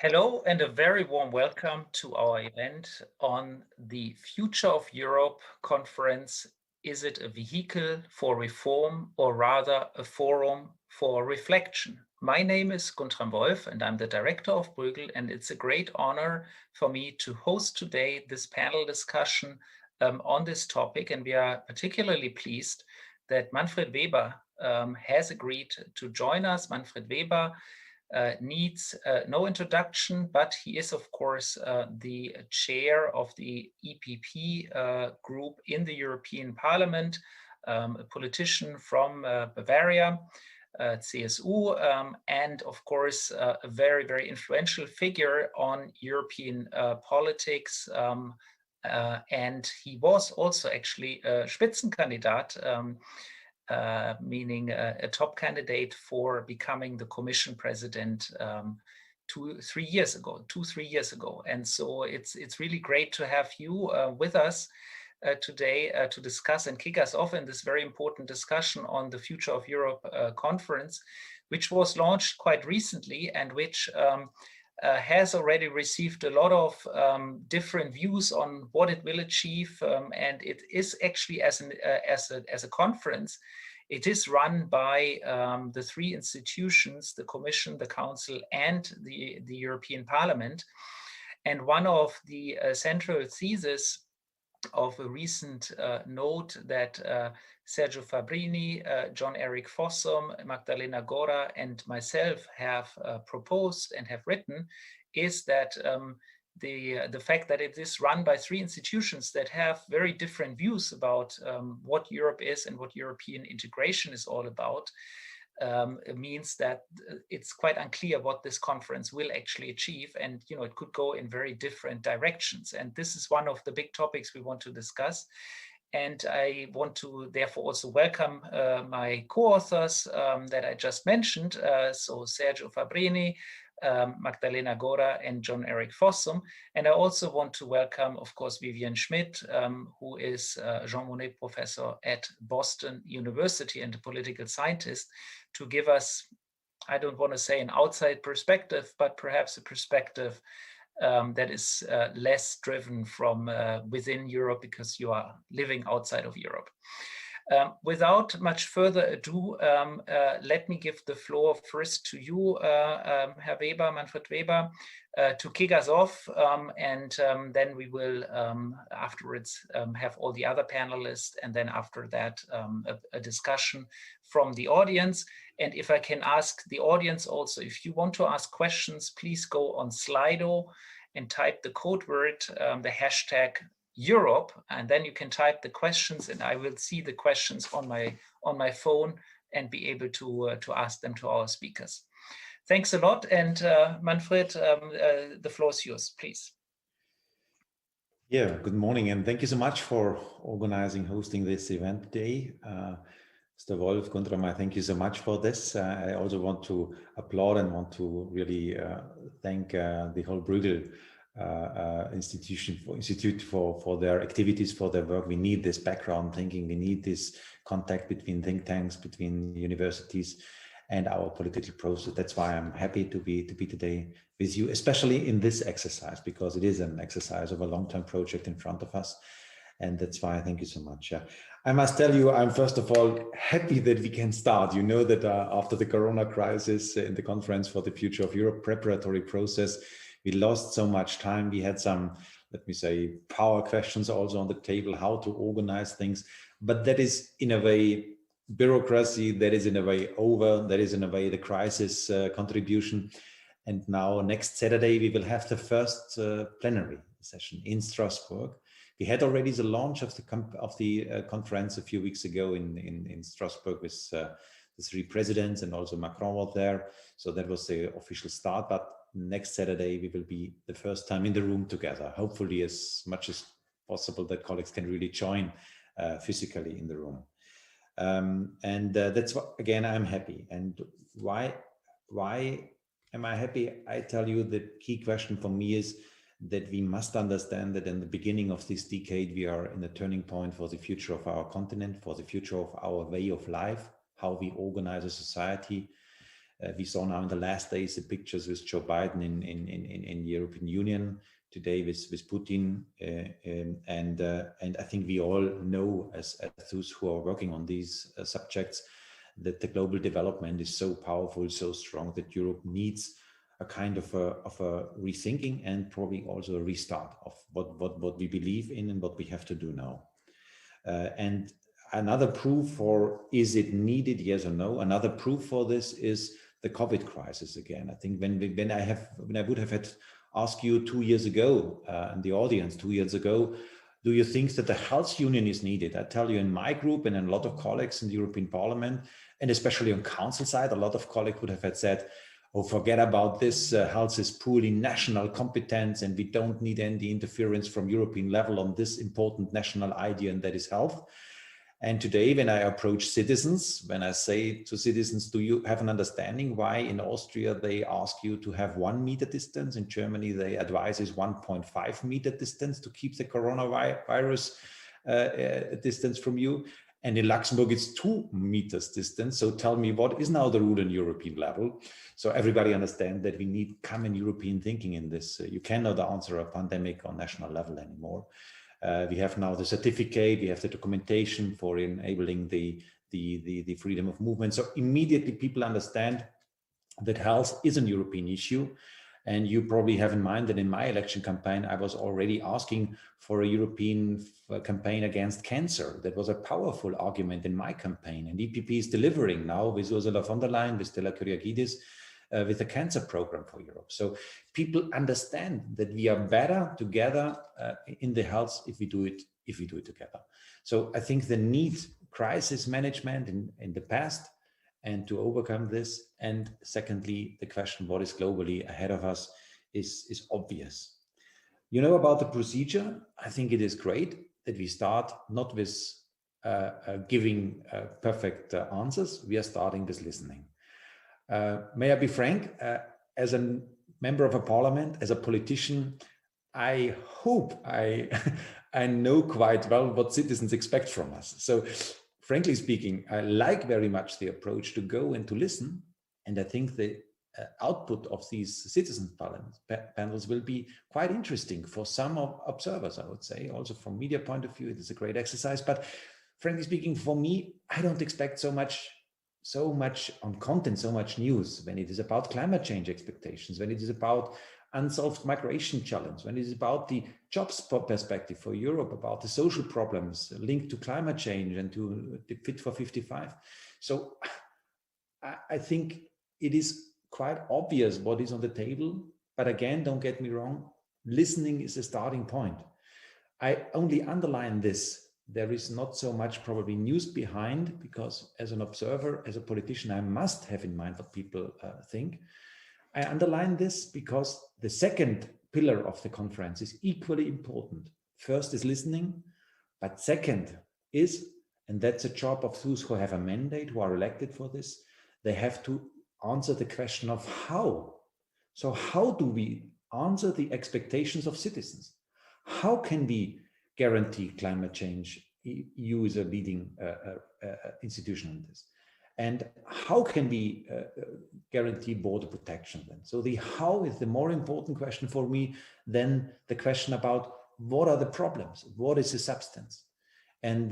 Hello and a very warm welcome to our event on the Future of Europe conference. Is it a vehicle for reform or rather a forum for reflection? My name is Guntram Wolf and I'm the director of Bruegel, and it's a great honor for me to host today this panel discussion on this topic. And we are particularly pleased that Manfred Weber has agreed to join us. Manfred Weber needs no introduction, but he is, of course, the chair of the EPP group in the European Parliament, a politician from Bavaria, CSU, and of course, a very, very influential figure on European politics. And he was also actually a Spitzenkandidat, meaning a top candidate for becoming the Commission president 3 years ago. And so it's really great to have you with us today to discuss and kick us off in this very important discussion on the Future of Europe conference, which was launched quite recently and which has already received a lot of different views on what it will achieve, and it is actually as a conference. It is run by the three institutions: the Commission, the Council, and the European Parliament. And one of the central theses of a recent note that Sergio Fabbrini, Erik Fossum, Magdalena Góra, and myself have proposed and have written is that the fact that it is run by three institutions that have very different views about what Europe is and what European integration is all about means that it's quite unclear what this conference will actually achieve, and it could go in very different directions. And this is one of the big topics we want to discuss. And I want to therefore also welcome my co-authors that I just mentioned, so Sergio Fabbrini, Magdalena Góra, and Erik Fossum. And I also want to welcome, of course, Vivien Schmidt, who is Jean Monnet professor at Boston University and a political scientist, to give us, I don't want to say an outside perspective, but perhaps a perspective that is less driven from within Europe, because you are living outside of Europe. Without much further ado, let me give the floor first to you, Herr Weber, Manfred Weber, to kick us off, and then we will afterwards have all the other panelists, and then after that a discussion from the audience. And if I can ask the audience also, if you want to ask questions, please go on Slido and type the code word, the hashtag Europe, and then you can type the questions, and I will see the questions on my phone and be able to ask them to our speakers. Thanks a lot, and Manfred, the floor is yours, please. Yeah, good morning, and thank you so much for hosting this event today. Mr. Wolf, Guntram, I thank you so much for this. I also want to applaud and want to really thank the whole Bruegel institute for their activities, for their work. We need this background thinking. We need this contact between think tanks, between universities, and our political process. That's why I'm happy to be today with you, especially in this exercise, because it is an exercise of a long-term project in front of us. And that's why I thank you so much. I must tell you, I'm first of all happy that we can start. You know that after the Corona crisis in the Conference for the Future of Europe preparatory process, we lost so much time. We had some, let me say, power questions also on the table, how to organize things. But that is in a way bureaucracy, that is in a way over, that is in a way the crisis contribution. And now next Saturday, we will have the first plenary session in Strasbourg. We had already the launch of the conference a few weeks ago in Strasbourg with the three presidents, and also Macron was there. So that was the official start. But next Saturday, we will be the first time in the room together. Hopefully, as much as possible, that colleagues can really join physically in the room. And that's what, again, I'm happy. And why am I happy? I tell you, the key question for me is that we must understand that in the beginning of this decade, we are in a turning point for the future of our continent, for the future of our way of life, how we organize a society. We saw now in the last days the pictures with Joe Biden in the European Union, today with Putin, and I think we all know, as those who are working on these subjects, that the global development is so powerful, so strong, that Europe needs a kind of a rethinking and probably also a restart of what we believe in and what we have to do now. And another proof for is it needed, yes or no, another proof for this is the COVID crisis again. I think when I would have had asked you 2 years ago, in the audience 2 years ago, do you think that the health union is needed? I tell you, in my group and in a lot of colleagues in the European Parliament, and especially on council side, a lot of colleagues would have had said, oh, forget about this, health is purely national competence and we don't need any interference from European level on this important national idea, and that is health. And today, when I approach citizens, when I say to citizens, do you have an understanding why in Austria they ask you to have 1 meter distance? In Germany, they advise is 1.5 meter distance to keep the coronavirus distance from you. And in Luxembourg, it's 2 meters distance. So tell me, what is now the rule in European level? So everybody understands that we need common European thinking in this. You cannot answer a pandemic on national level anymore. We have now the certificate, we have the documentation for enabling the freedom of movement. So immediately people understand that health is an European issue. And you probably have in mind that in my election campaign, I was already asking for a European campaign against cancer. That was a powerful argument in my campaign. And EPP is delivering now with Ursula von der Leyen, with Stella Kyriakides, with a cancer program for Europe. So people understand that we are better together in the health if we do it together. So I think the need crisis management in the past and to overcome this. And secondly, the question, what is globally ahead of us is obvious. You know about the procedure. I think it is great that we start not with giving perfect answers. We are starting with listening. May I be frank, as a member of a parliament, as a politician, I hope I know quite well what citizens expect from us. So frankly speaking, I like very much the approach to go and to listen. And I think the output of these citizen panels will be quite interesting for some observers, I would say. Also from media point of view, it is a great exercise. But frankly speaking, for me, I don't expect so much on content, so much news when it is about climate change expectations, when it is about unsolved migration challenge, when it is about the jobs perspective for Europe, about the social problems linked to climate change and to the Fit for 55. So I think it is quite obvious what is on the table, but again, don't get me wrong, listening is a starting point. I only underline this. There is not so much probably news behind, because as an observer, as a politician, I must have in mind what people think. I underline this because the second pillar of the conference is equally important. First is listening, but second is, and that's a job of those who have a mandate, who are elected for this, they have to answer the question of how. So how do we answer the expectations of citizens? How can we guarantee climate change? EU is a leading institution in this. And how can we guarantee border protection then? So the how is the more important question for me than the question about what are the problems? What is the substance? And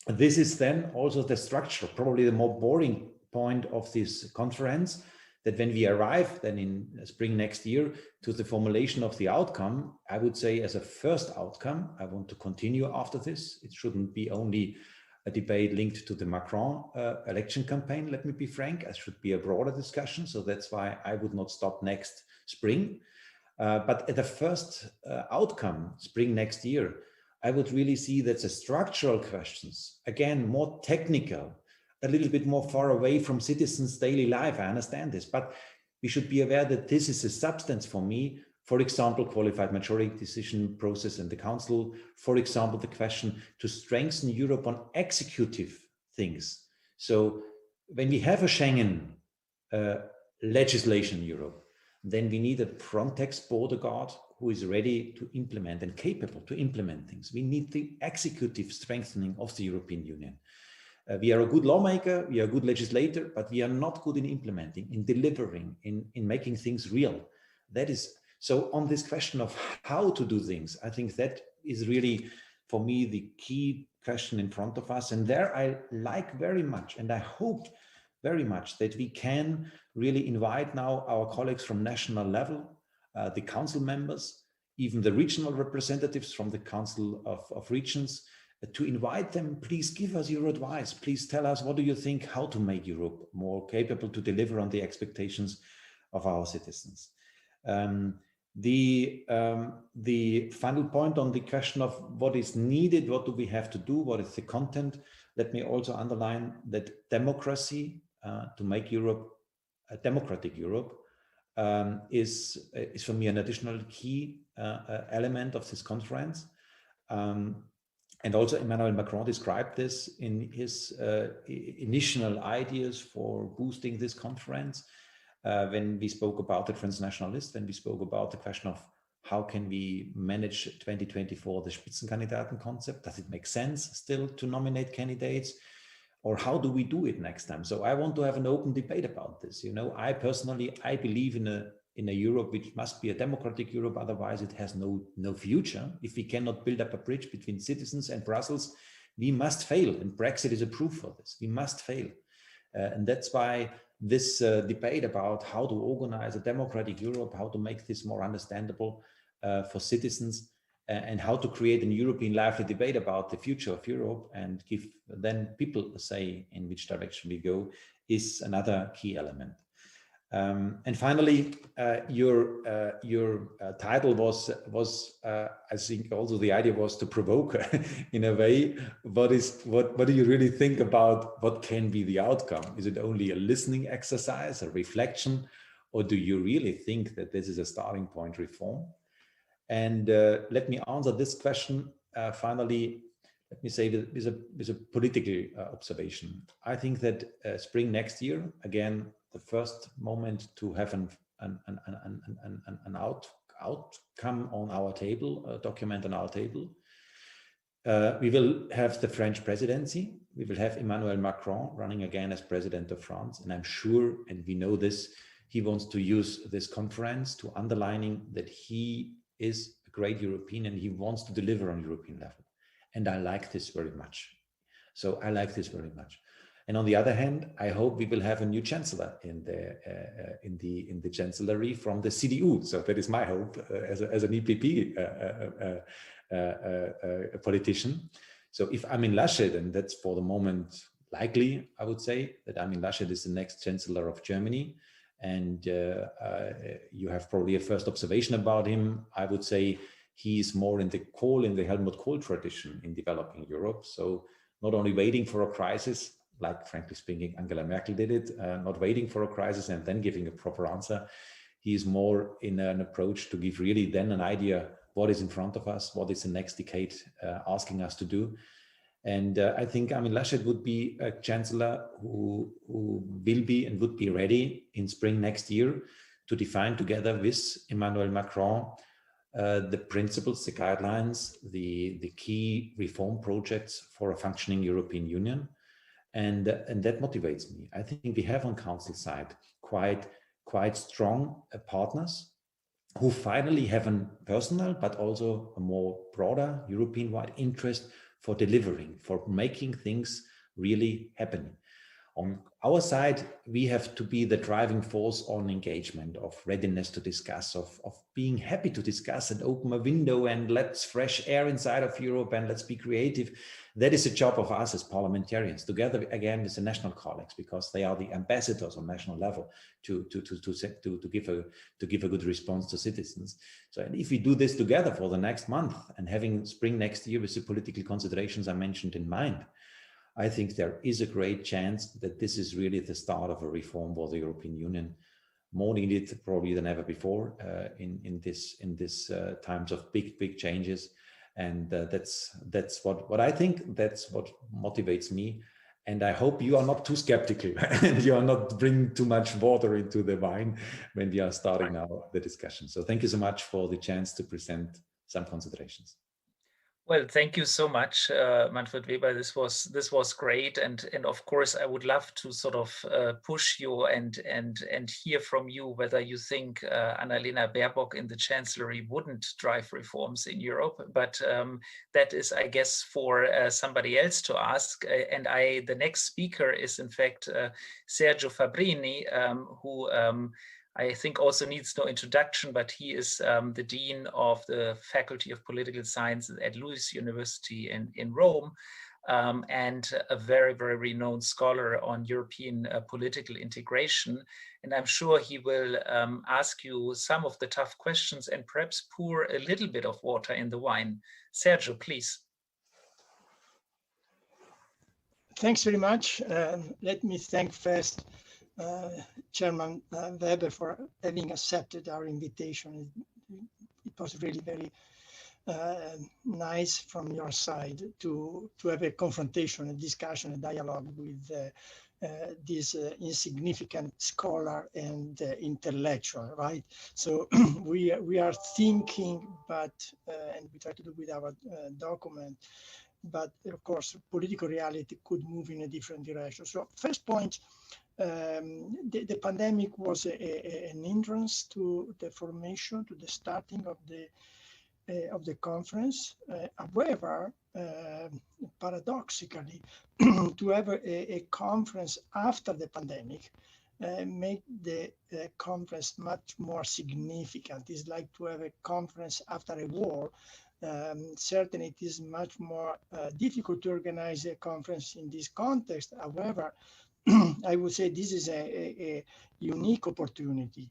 this is then also the structure, probably the more boring point of this conference, that when we arrive then in spring next year to the formulation of the outcome, I would say as a first outcome, I want to continue after this. It shouldn't be only a debate linked to the Macron election campaign, let me be frank. It should be a broader discussion. So that's why I would not stop next spring. But at the first outcome, spring next year, I would really see that the structural questions, again, more technical, a little bit more far away from citizens' daily life. I understand this, but we should be aware that this is a substance for me. For example, qualified majority decision process in the council. For example, the question to strengthen Europe on executive things. So when we have a Schengen legislation in Europe, then we need a Frontex border guard who is ready to implement and capable to implement things. We need the executive strengthening of the European Union. We are a good lawmaker, we are a good legislator, but we are not good in implementing, in delivering, in making things real. That is, so on this question of how to do things, I think that is really, for me, the key question in front of us. And there I like very much, and I hope very much that we can really invite now our colleagues from national level, the council members, even the regional representatives from the Council of Regions, to invite them. Please give us your advice. Please tell us, what do you think, how to make Europe more capable to deliver on the expectations of our citizens? The final point on the question of what is needed, what do we have to do, what is the content? Let me also underline that democracy, to make Europe a democratic Europe, is for me an additional key element of this conference. And also Emmanuel Macron described this in his initial ideas for boosting this conference. When we spoke about the transnational list, when we spoke about the question of how can we manage 2024, the Spitzenkandidaten concept, does it make sense still to nominate candidates? Or how do we do it next time? So I want to have an open debate about this. You know, I personally believe in a Europe which must be a democratic Europe, otherwise it has no future. If we cannot build up a bridge between citizens and Brussels, we must fail. And Brexit is a proof for this. We must fail. And that's why this debate about how to organize a democratic Europe, how to make this more understandable for citizens, and how to create a European lively debate about the future of Europe and give then people a say in which direction we go, is another key element. And finally, your title was I think also the idea was to provoke in a way. What do you really think about what can be the outcome? Is it only a listening exercise, a reflection, or do you really think that this is a starting point reform? And let me answer this question finally. Let me say that with a political observation. I think that spring next year, again, the first moment to have an outcome on our table, a document on our table. We will have the French presidency. We will have Emmanuel Macron running again as president of France. And I'm sure, and we know this, he wants to use this conference to underlining that he is a great European and he wants to deliver on European level. And I like this very much. So I like this very much. And on the other hand, I hope we will have a new chancellor in the chancellery from the CDU. So that is my hope as an EPP politician. So if Armin Laschet, and that's for the moment likely, I would say that Armin Laschet is the next chancellor of Germany. And you have probably a first observation about him. I would say he's more in the Helmut Kohl tradition in developing Europe. So not only waiting for a crisis, like frankly speaking, Angela Merkel did it, not waiting for a crisis and then giving a proper answer. He is more in an approach to give really then an idea what is in front of us, what is the next decade asking us to do. And I think Armin Laschet would be a chancellor who will be and would be ready in spring next year to define together with Emmanuel Macron the principles, the guidelines, the key reform projects for a functioning European Union. And that motivates me. I think we have on council side quite strong partners who finally have a personal, but also a more broader European-wide interest for delivering, for making things really happen. On our side, we have to be the driving force on engagement, of readiness to discuss, of being happy to discuss and open a window and let's fresh air inside of Europe and let's be creative. That is the job of us as parliamentarians, together again with the national colleagues, because they are the ambassadors on national level to give a good response to citizens. So and if we do this together for the next month and having spring next year with the political considerations I mentioned in mind, I think there is a great chance that this is really the start of a reform for the European Union, more needed probably than ever before in this times of big changes. And that's what I think. That's what motivates me. And I hope you are not too skeptical and you are not bringing too much water into the wine when we are starting now the discussion. So thank you so much for the chance to present some considerations. Well, thank you so much, Manfred Weber. This was great, and of course I would love to sort of push you and hear from you whether you think Annalena Baerbock in the Chancellery wouldn't drive reforms in Europe. But that is, I guess, for somebody else to ask. And the next speaker is in fact Sergio Fabbrini, who. I think also needs no introduction, but he is the Dean of the Faculty of Political Science at LUISS University in Rome, and a very, very renowned scholar on European political integration. And I'm sure he will ask you some of the tough questions and perhaps pour a little bit of water in the wine. Sergio, please. Thanks very much. Let me thank first Chairman Weber for having accepted our invitation. It was really very nice from your side to have a confrontation, a discussion, a dialogue with this insignificant scholar and intellectual, right? So we are thinking, but and we try to do with our document, but of course political reality could move in a different direction. So first point, the pandemic was an hindrance to the formation, to the starting of the conference. However, paradoxically, to have a conference after the pandemic make the conference much more significant. It's like to have a conference after a war. Certainly, it is much more difficult to organize a conference in this context. However, I would say this is a unique opportunity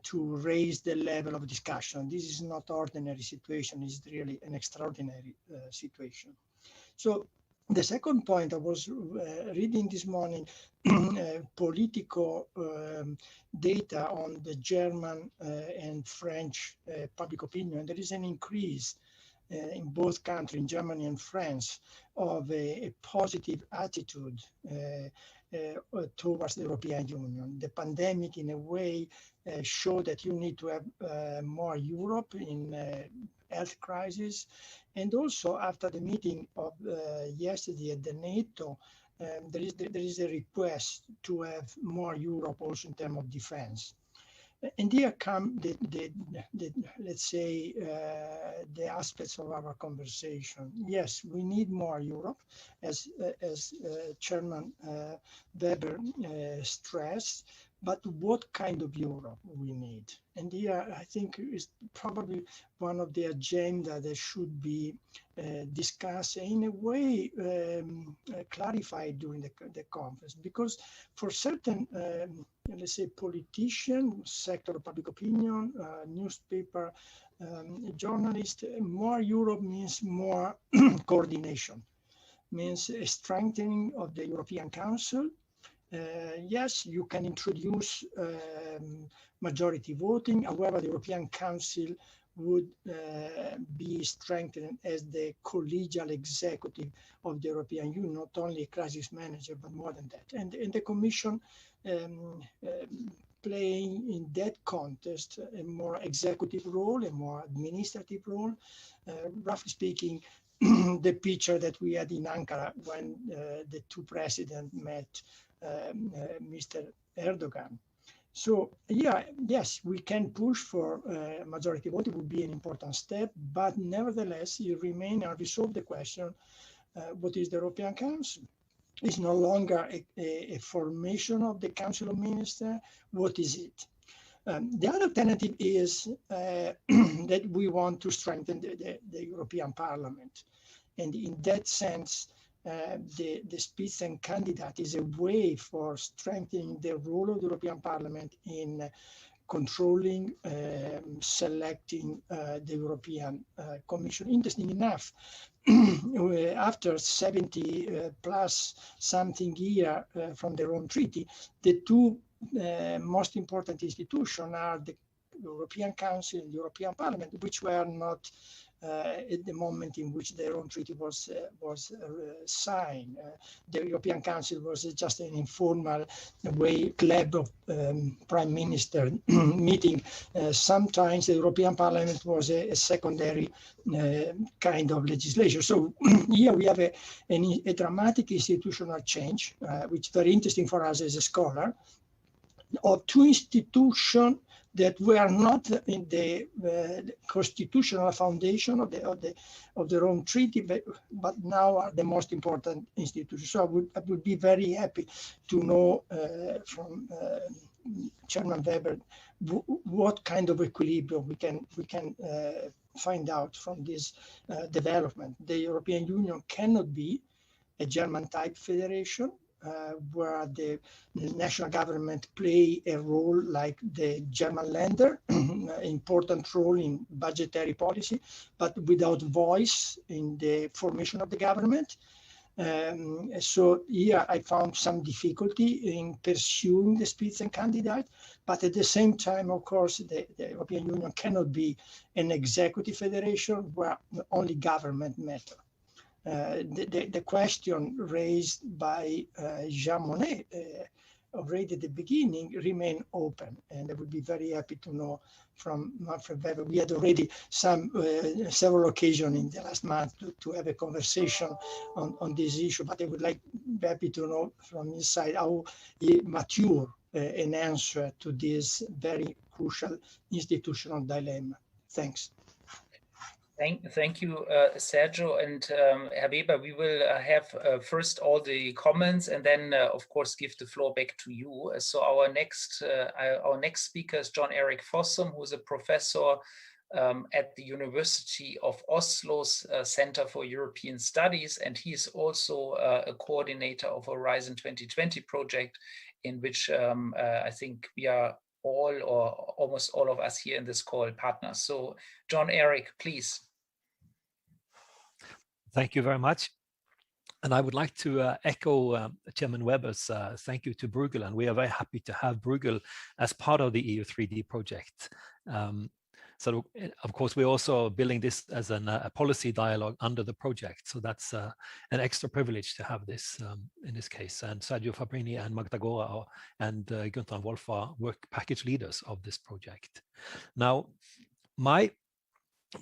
to raise the level of discussion. This is not ordinary situation, it's really an extraordinary situation. So the second point, I was reading this morning political data on the German and French public opinion. There is an increase in both countries, in Germany and France, of a positive attitude towards the European Union. The pandemic, in a way, showed that you need to have more Europe in health crisis. And also, after the meeting of yesterday at the NATO, there is a request to have more Europe also in terms of defense. And here come let's say, the aspects of our conversation. Yes, we need more Europe, as Chairman Weber stressed, but what kind of Europe we need? And here, I think, is probably one of the agenda that should be discussed in a way clarified during the conference, because for certain, let's say, politicians, sector of public opinion, newspaper, journalists, more Europe means more coordination, means a strengthening of the European Council. Yes, you can introduce majority voting. However, the European Council would be strengthened as the collegial executive of the European Union, not only a crisis manager, but more than that. And the Commission playing in that context a more executive role, a more administrative role. Roughly speaking, the picture that we had in Ankara when the two presidents met Mr. Erdogan. So yeah, yes, we can push for majority vote. It would be an important step, but nevertheless, you remain unresolved the question, what is the European Council? It's no longer a formation of the Council of Ministers. What is it? The other alternative is that we want to strengthen the European Parliament. And in that sense, the Spitzenkandidat is a way for strengthening the role of the European Parliament in controlling, selecting the European Commission. Interesting enough, after 70 plus something year from the Rome Treaty, the two most important institutions are the European Council and the European Parliament, which were not at the moment in which the Rome Treaty was signed. The European Council was just an informal club of prime minister meeting. Sometimes the European Parliament was a secondary kind of legislation. So here we have a dramatic institutional change, which is very interesting for us as a scholar, of two institutions that were not in the constitutional foundation of the Rome Treaty, but now are the most important institutions. So I would be very happy to know from Chairman Weber what kind of equilibrium we can find out from this development. The European Union cannot be a German-type federation, where the national government play a role like the German Länder, important role in budgetary policy, but without voice in the formation of the government. So here I found some difficulty in pursuing the Spitzenkandidat, but at the same time, of course, the European Union cannot be an executive federation where only government matter. The question raised by Jean Monnet already at the beginning remain open, and I would be very happy to know from Manfred Weber. We had already several occasions in the last month to have a conversation on this issue, but I would be happy to know from his side how he mature an answer to this very crucial institutional dilemma. Thanks. Thank you, Sergio and Herr Weber. We will have first all the comments and then, of course, give the floor back to you. So our next speaker is John Erik Fossum, who is a professor at the University of Oslo's Center for European Studies, and he is also a coordinator of Horizon 2020 project, in which I think we are all, or almost all of us here in this call, partners. So John Erik, please. Thank you very much. And I would like to echo Chairman Weber's thank you to Bruegel, and we are very happy to have Bruegel as part of the EU3D project. So of course, we're also building this as a policy dialogue under the project. So that's an extra privilege to have this in this case. And Sergio Fabbrini and Magdalena Góra and Günther and Wolf are work package leaders of this project. Now, my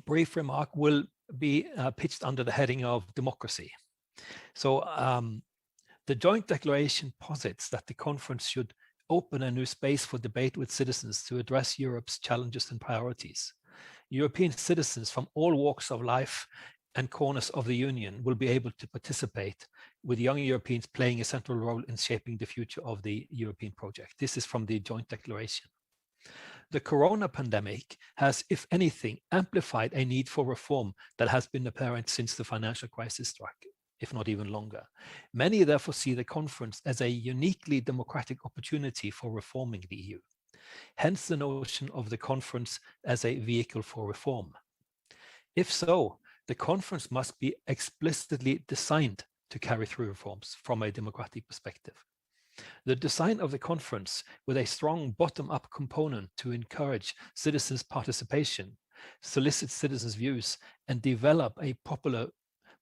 brief remark will be pitched under the heading of democracy. So the joint declaration posits that the conference should open a new space for debate with citizens to address Europe's challenges and priorities. European citizens from all walks of life and corners of the Union will be able to participate, with young Europeans playing a central role in shaping the future of the European project. This is from the joint declaration. The corona pandemic has, if anything, amplified a need for reform that has been apparent since the financial crisis struck, if not even longer. Many therefore see the conference as a uniquely democratic opportunity for reforming the EU. Hence the notion of the conference as a vehicle for reform. If so, the conference must be explicitly designed to carry through reforms from a democratic perspective. The design of the conference, with a strong bottom-up component to encourage citizens' participation, solicit citizens' views, and develop a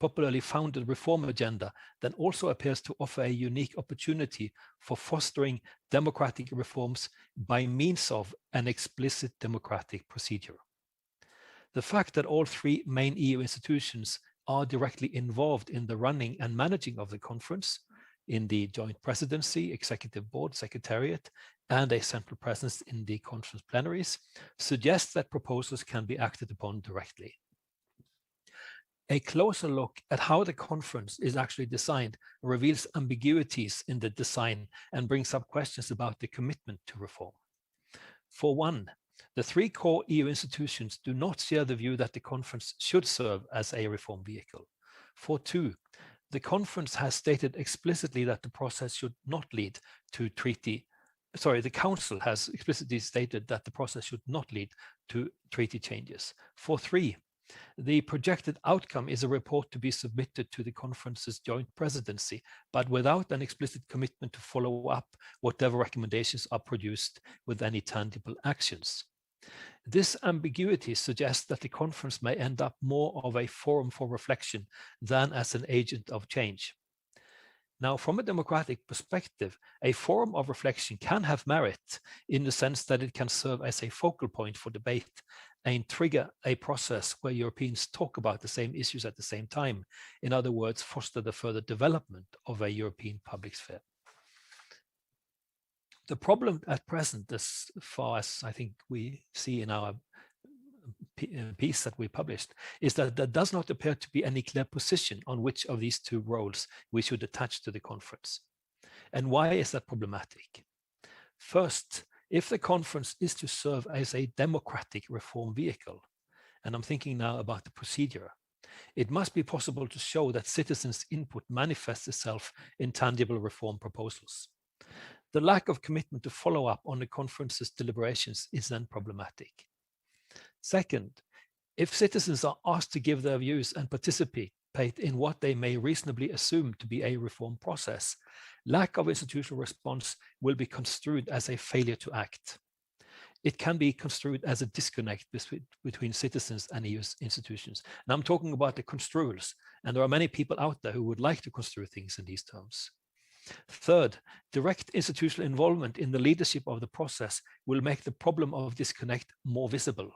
popularly founded reform agenda, then also appears to offer a unique opportunity for fostering democratic reforms by means of an explicit democratic procedure. The fact that all three main EU institutions are directly involved in the running and managing of the conference, in the joint presidency, executive board, secretariat, and a central presence in the conference plenaries, suggests that proposals can be acted upon directly. A closer look at how the conference is actually designed reveals ambiguities in the design and brings up questions about the commitment to reform. For one, the three core EU institutions do not share the view that the conference should serve as a reform vehicle. For two, the conference has stated explicitly that the process should not lead to the Council has explicitly stated that the process should not lead to treaty changes. For three, the projected outcome is a report to be submitted to the conference's joint presidency, but without an explicit commitment to follow up whatever recommendations are produced with any tangible actions. This ambiguity suggests that the conference may end up more of a forum for reflection than as an agent of change. Now, from a democratic perspective, a forum of reflection can have merit in the sense that it can serve as a focal point for debate and trigger a process where Europeans talk about the same issues at the same time. In other words, foster the further development of a European public sphere. The problem at present, as far as I think we see in our piece that we published, is that there does not appear to be any clear position on which of these two roles we should attach to the conference. And why is that problematic? First, if the conference is to serve as a democratic reform vehicle, and I'm thinking now about the procedure, it must be possible to show that citizens' input manifests itself in tangible reform proposals. The lack of commitment to follow up on the conference's deliberations is then problematic. Second, if citizens are asked to give their views and participate in what they may reasonably assume to be a reform process, lack of institutional response will be construed as a failure to act. It can be construed as a disconnect between citizens and EU institutions. And I'm talking about the construals, and there are many people out there who would like to construe things in these terms. Third, direct institutional involvement in the leadership of the process will make the problem of disconnect more visible,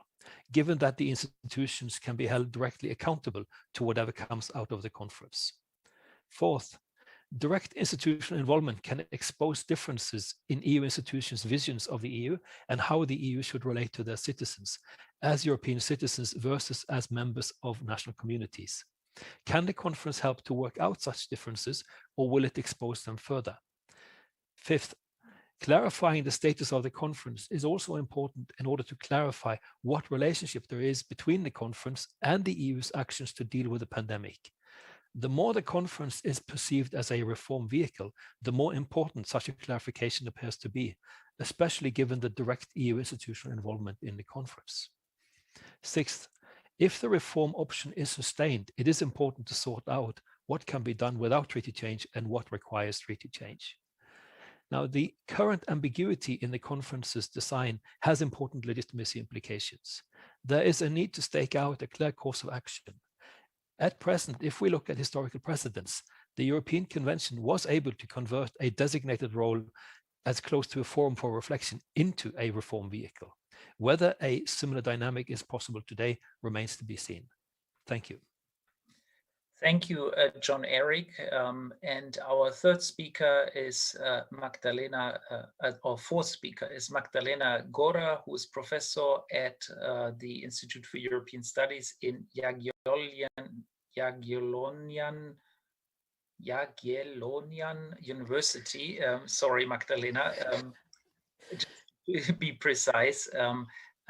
given that the institutions can be held directly accountable to whatever comes out of the conference. Fourth, direct institutional involvement can expose differences in EU institutions' visions of the EU and how the EU should relate to their citizens, as European citizens versus as members of national communities. Can the conference help to work out such differences, or will it expose them further? Fifth, clarifying the status of the conference is also important in order to clarify what relationship there is between the conference and the EU's actions to deal with the pandemic. The more the conference is perceived as a reform vehicle, the more important such a clarification appears to be, especially given the direct EU institutional involvement in the conference. Sixth, if the reform option is sustained, it is important to sort out what can be done without treaty change and what requires treaty change. Now, the current ambiguity in the conference's design has important legitimacy implications. There is a need to stake out a clear course of action. At present, if we look at historical precedents, the European Convention was able to convert a designated role as close to a forum for reflection into a reform vehicle. Whether a similar dynamic is possible today remains to be seen. Thank you. Thank you, John Erik. And our third speaker is our fourth speaker is Magdalena Góra, who is professor at the Institute for European Studies in Jagiellonian University. Sorry, Magdalena, to be precise.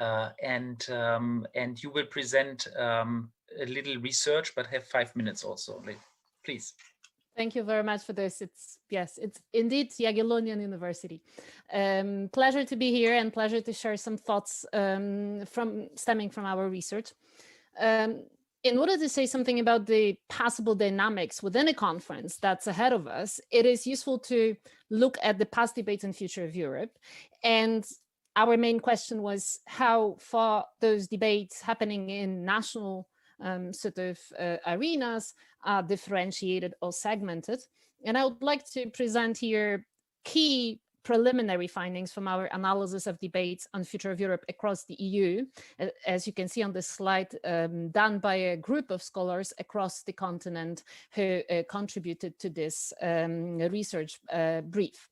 And you will present a little research, but have 5 minutes also, please. Thank you very much for this. It's indeed Jagiellonian University. Pleasure to be here and pleasure to share some thoughts stemming from our research. In order to say something about the possible dynamics within a conference that's ahead of us, it is useful to look at the past debates and future of Europe. And our main question was how far those debates happening in national arenas are differentiated or segmented. And I would like to present here key preliminary findings from our analysis of debates on future of Europe across the EU, as you can see on this slide, done by a group of scholars across the continent who contributed to this research brief.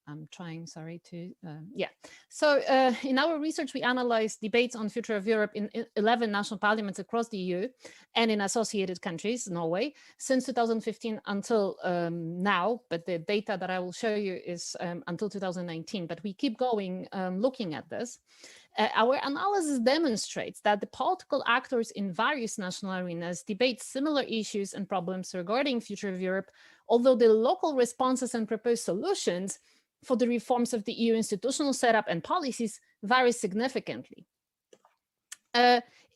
I'm trying, sorry, to, yeah. So in our research, we analyzed debates on future of Europe in 11 national parliaments across the EU and in associated countries, Norway, since 2015 until now. But the data that I will show you is until 2019. But we keep going looking at this. Our analysis demonstrates that the political actors in various national arenas debate similar issues and problems regarding future of Europe, although the local responses and proposed solutions for the reforms of the EU institutional setup and policies vary significantly.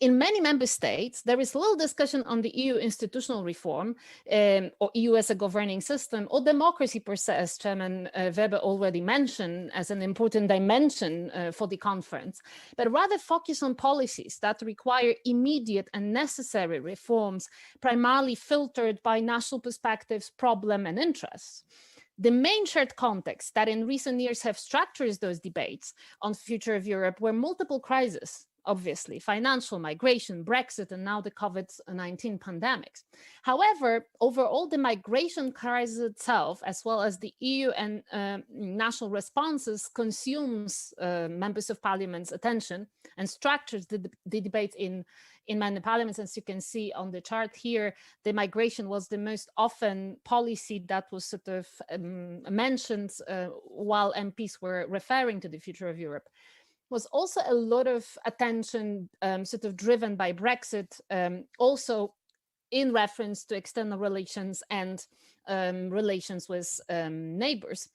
In many member states, there is little discussion on the EU institutional reform or EU as a governing system or democracy per se, as Chairman Weber already mentioned as an important dimension for the conference, but rather focus on policies that require immediate and necessary reforms, primarily filtered by national perspectives, problem and interests. The main shared context that in recent years have structured those debates on the future of Europe were multiple crises, obviously, financial, migration, Brexit, and now the COVID-19 pandemics. However, overall, the migration crisis itself, as well as the EU and national responses, consumes members of parliament's attention and structures the debate in many parliaments. As you can see on the chart here, the migration was the most often policy that was sort of mentioned while MPs were referring to the future of Europe. Was also a lot of attention sort of driven by Brexit, also in reference to external relations and relations with neighbors.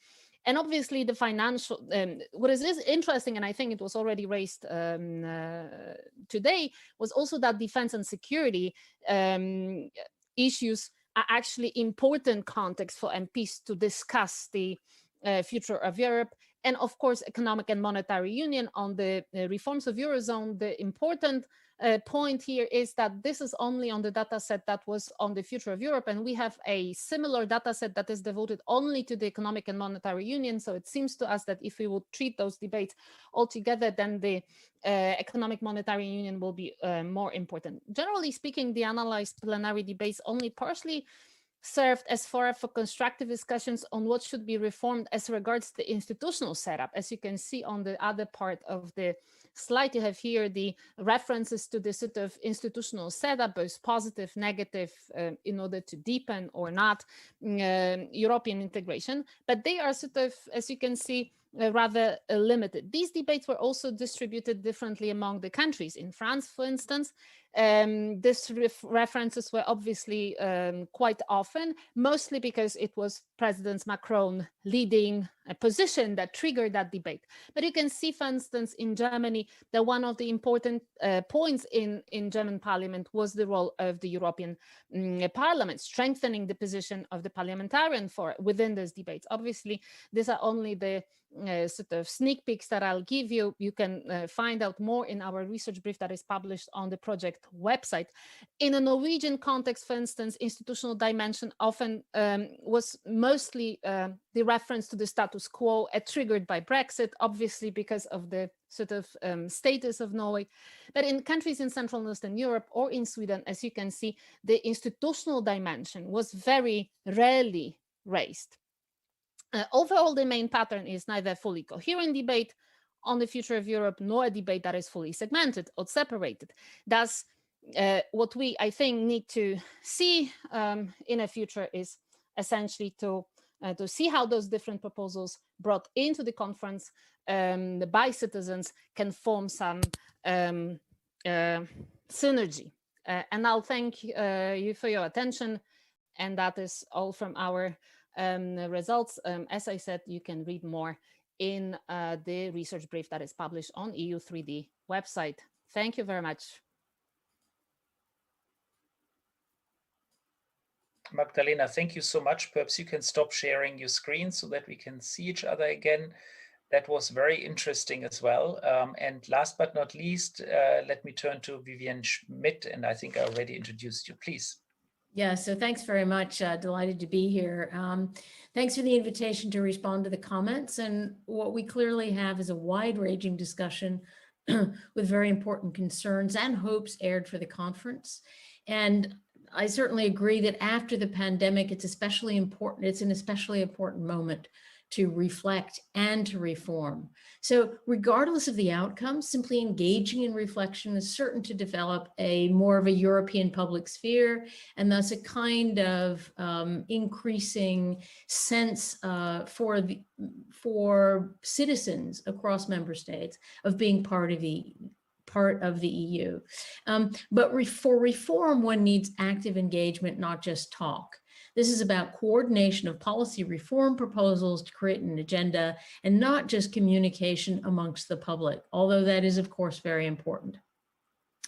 And obviously the financial, what is interesting, and I think it was already raised today, was also that defense and security issues are actually important context for MPs to discuss the future of Europe. And of course, economic and monetary union on the reforms of Eurozone. The important point here is that this is only on the data set that was on the future of Europe. And we have a similar data set that is devoted only to the economic and monetary union. So it seems to us that if we would treat those debates all together, then the economic monetary union will be more important. Generally speaking, the analyzed plenary debates only partially served as far for constructive discussions on what should be reformed as regards the institutional setup. As you can see on the other part of the slide, you have here the references to the sort of institutional setup, both positive, negative, in order to deepen or not European integration. But they are sort of, as you can see, rather limited. These debates were also distributed differently among the countries. In France, for instance, these references were obviously quite often, mostly because it was President Macron leading a position that triggered that debate. But you can see, for instance, in Germany, that one of the important points in German parliament was the role of the European Parliament, strengthening the position of the parliamentarian within those debates. Obviously, these are only the sort of sneak peeks that I'll give you. You can find out more in our research brief that is published on the project website. In a Norwegian context, for instance, institutional dimension often was mostly the reference to the status quo triggered by Brexit, obviously because of the sort of status of Norway. But in countries in Central and Eastern Europe or in Sweden, as you can see, the institutional dimension was very rarely raised. Overall, the main pattern is neither fully coherent debate on the future of Europe, nor a debate that is fully segmented or separated. Thus, what we, I think, need to see in a future is essentially to see how those different proposals brought into the conference by citizens can form some synergy. And I'll thank you for your attention. And that is all from our results. As I said, you can read more in the research brief that is published on EU3D website. Thank you very much. Magdalena, thank you so much. Perhaps you can stop sharing your screen so that we can see each other again. That was very interesting as well. And last but not least, let me turn to Vivien Schmidt, and I think I already introduced you, please. Yeah, so thanks very much. Delighted to be here. Thanks for the invitation to respond to the comments. And what we clearly have is a wide-ranging discussion with very important concerns and hopes aired for the conference. And I certainly agree that after the pandemic, it's especially important. It's an especially important moment to reflect and to reform. So regardless of the outcome, simply engaging in reflection is certain to develop a more of a European public sphere, and thus a kind of increasing sense for citizens across member states of being part of the EU. But for reform, one needs active engagement, not just talk. This is about coordination of policy reform proposals to create an agenda and not just communication amongst the public, although that is, of course, very important.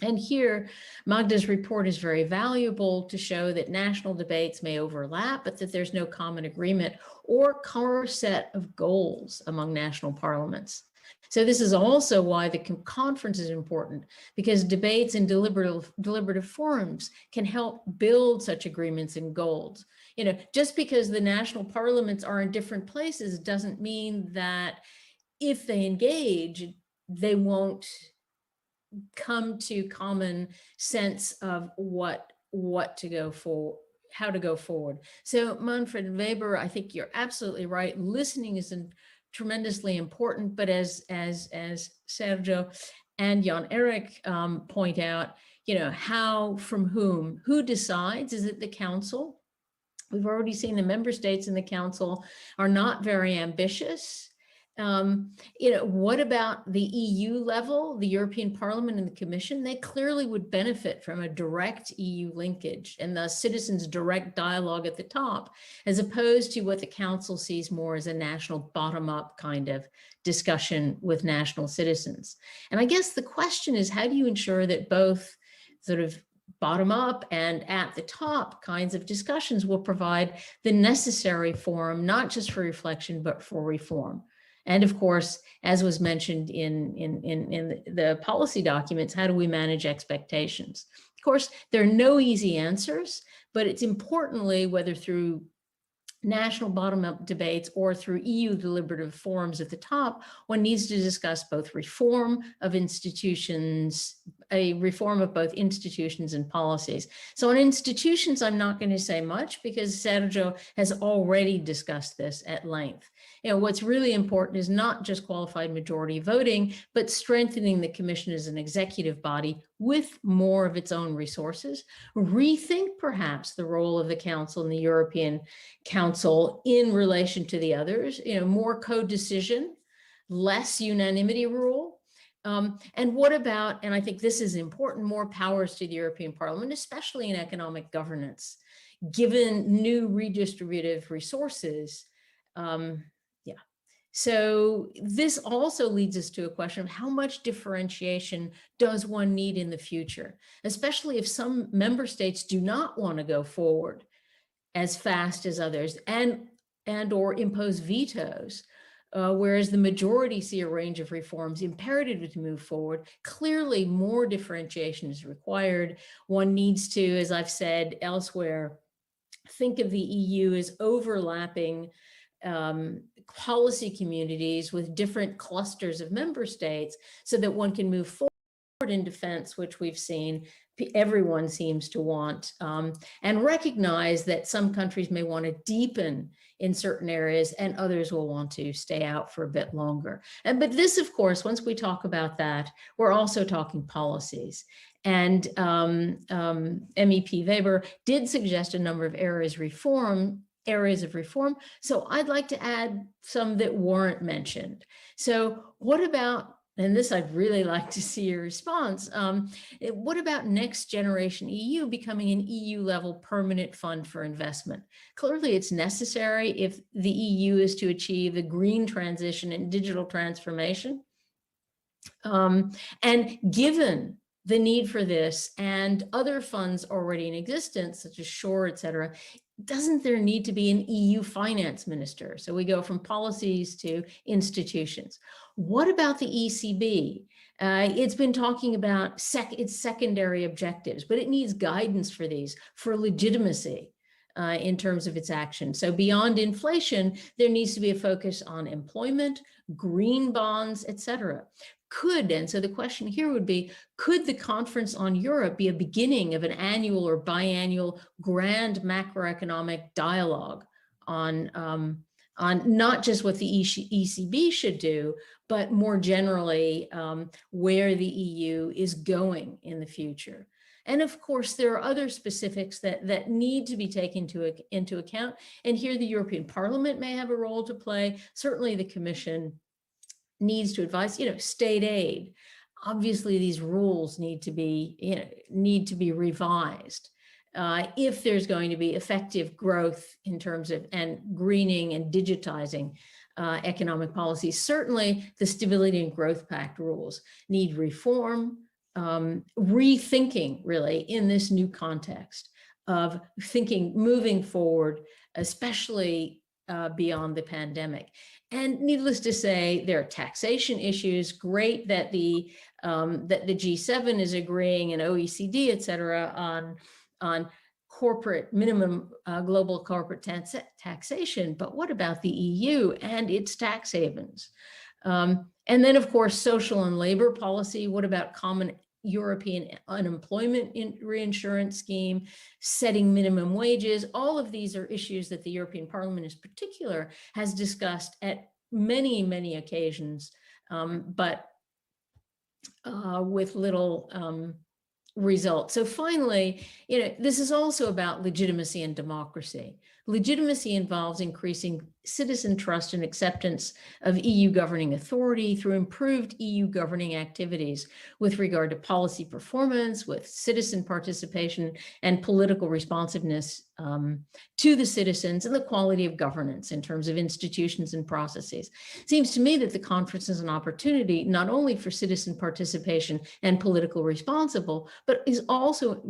And here, Magda's report is very valuable to show that national debates may overlap, but that there's no common agreement or core set of goals among national parliaments. So this is also why the conference is important, because debates in deliberative forums can help build such agreements and goals. You know, just because the national parliaments are in different places doesn't mean that if they engage, they won't come to common sense of what to go for, how to go forward. So Manfred Weber, I think you're absolutely right. Listening is tremendously important, but as Sergio and Erik point out, you know, how, from whom, who decides? Is it the council? We've already seen the member states in the council are not very ambitious. You know, what about the EU level, the European Parliament and the Commission? They clearly would benefit from a direct EU linkage and the citizens' direct dialogue at the top, as opposed to what the Council sees more as a national bottom-up kind of discussion with national citizens. And I guess the question is, how do you ensure that both sort of bottom-up and at the top kinds of discussions will provide the necessary forum, not just for reflection, but for reform? And of course, as was mentioned in the policy documents, how do we manage expectations? Of course, there are no easy answers, but it's importantly, whether through national bottom-up debates or through EU deliberative forums at the top, one needs to discuss both reform of institutions, a reform of both institutions and policies. So on institutions, I'm not going to say much because Sergio has already discussed this at length. You know, what's really important is not just qualified majority voting, but strengthening the Commission as an executive body with more of its own resources. Rethink perhaps the role of the Council and the European Council in relation to the others, you know, more co-decision, less unanimity rule. And what about, and I think this is important, more powers to the European Parliament, especially in economic governance, given new redistributive resources. So this also leads us to a question of how much differentiation does one need in the future, especially if some member states do not want to go forward as fast as others and or impose vetoes, whereas the majority see a range of reforms imperative to move forward. Clearly, more differentiation is required. One needs to, as I've said elsewhere, think of the EU as overlapping policy communities with different clusters of member states so that one can move forward in defense, which we've seen everyone seems to want, and recognize that some countries may want to deepen in certain areas and others will want to stay out for a bit longer. But this, of course, once we talk about that, we're also talking policies. And MEP Weber did suggest a number of areas of reform. So I'd like to add some that weren't mentioned. So what about, and this I'd really like to see your response, what about next generation EU becoming an EU level permanent fund for investment? Clearly it's necessary if the EU is to achieve the green transition and digital transformation. And given the need for this and other funds already in existence, such as SURE, et cetera, doesn't there need to be an EU finance minister? So we go from policies to institutions. What about the ECB? It's been talking about its secondary objectives, but it needs guidance for these, for legitimacy in terms of its action. So beyond inflation, there needs to be a focus on employment, green bonds, et cetera. And so the question here would be, could the Conference on Europe be a beginning of an annual or biannual grand macroeconomic dialogue on not just what the ECB should do, but more generally where the EU is going in the future? And of course, there are other specifics that need to be taken into account. And here the European Parliament may have a role to play. Certainly the Commission needs to advise, state aid. Obviously, these rules need to be revised if there's going to be effective growth in terms of and greening and digitizing economic policies. Certainly, the Stability and Growth Pact rules need reform. rethinking really in this new context of thinking, moving forward, especially beyond the pandemic. And needless to say, there are taxation issues. Great that the G7 is agreeing, and OECD, et cetera, on corporate minimum global corporate taxation. But what about the EU and its tax havens? And then, of course, social and labor policy. What about common European unemployment reinsurance scheme, setting minimum wages? All of these are issues that the European Parliament in particular has discussed at many, many occasions, but with little result. So finally, this is also about legitimacy and democracy. Legitimacy involves increasing citizen trust and acceptance of EU governing authority through improved EU governing activities with regard to policy performance, with citizen participation and political responsiveness to the citizens, and the quality of governance in terms of institutions and processes. It seems to me that the conference is an opportunity not only for citizen participation and political responsiveness, but is also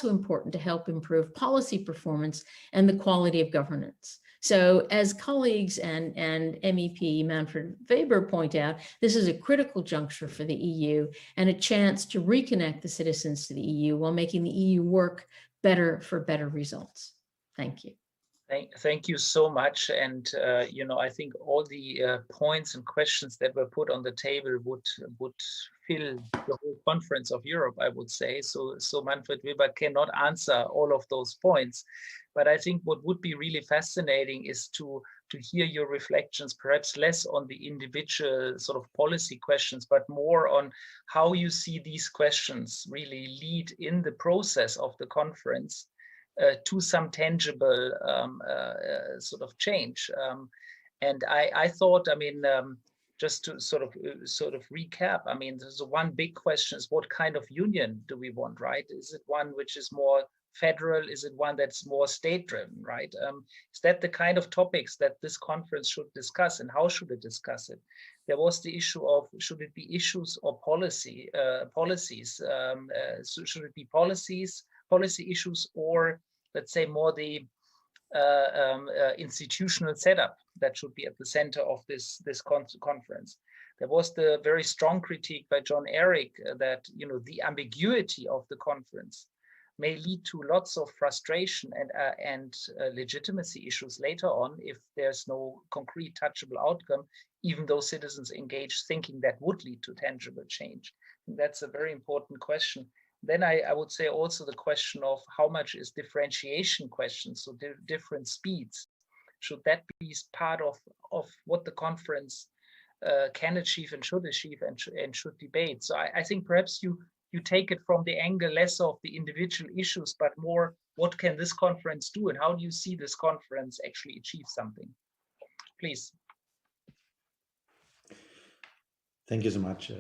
important to help improve policy performance and the quality of governance. So as colleagues and MEP Manfred Weber point out, this is a critical juncture for the EU and a chance to reconnect the citizens to the EU while making the EU work better for better results. Thank you. Thank you so much. And, I think all the points and questions that were put on the table would fill the whole conference of Europe, I would say. So Manfred Weber cannot answer all of those points. But I think what would be really fascinating is to hear your reflections, perhaps less on the individual sort of policy questions, but more on how you see these questions really lead in the process of the conference to some tangible sort of change. And I thought, just to sort of recap, there's one big question is what kind of union do we want, right? Is it one which is more federal? Is it one that's more state-driven, right? Is that the kind of topics that this conference should discuss, and how should it discuss it? There was the issue of, should it be issues or policies? So should it be policy issues, or let's say more the institutional setup that should be at the center of this conference? There was the very strong critique by Erik that the ambiguity of the conference may lead to lots of frustration and legitimacy issues later on if there's no concrete touchable outcome, even though citizens engage thinking that would lead to tangible change. And that's a very important question. Then I would say also the question of how much is differentiation questions, so different speeds. Should that be part of what the conference can achieve and should achieve and should debate? So I think perhaps you take it from the angle less of the individual issues, but more what can this conference do, and how do you see this conference actually achieve something? Please. Thank you so much.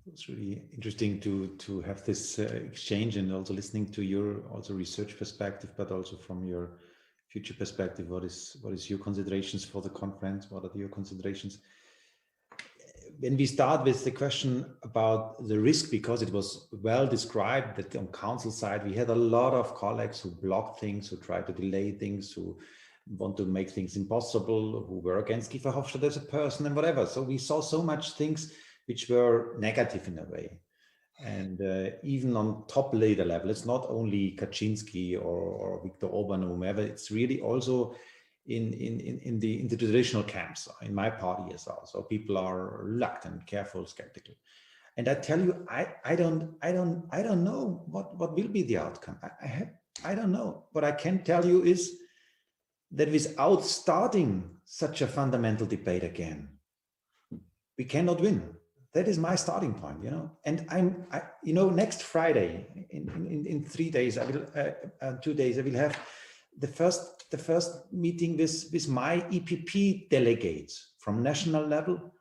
It's really interesting to have this exchange, and also listening to your research perspective, but also from your future perspective. What is your considerations for the conference? What are your considerations? When we start with the question about the risk, because it was well described that on council side, we had a lot of colleagues who blocked things, who tried to delay things, who want to make things impossible, who were against Guy Verhofstadt as a person and whatever. So we saw so much things which were negative in a way. And even on top leader level, it's not only Kaczynski or Viktor Orban or whomever, it's really also in the traditional camps, in my party as well. So people are reluctant, careful, skeptical. And I tell you, I don't know what will be the outcome. I don't know. What I can tell you is that without starting such a fundamental debate again, we cannot win. That is my starting point, And next Friday, in 3 days, 2 days, I will have the first meeting with my EPP delegates from national level,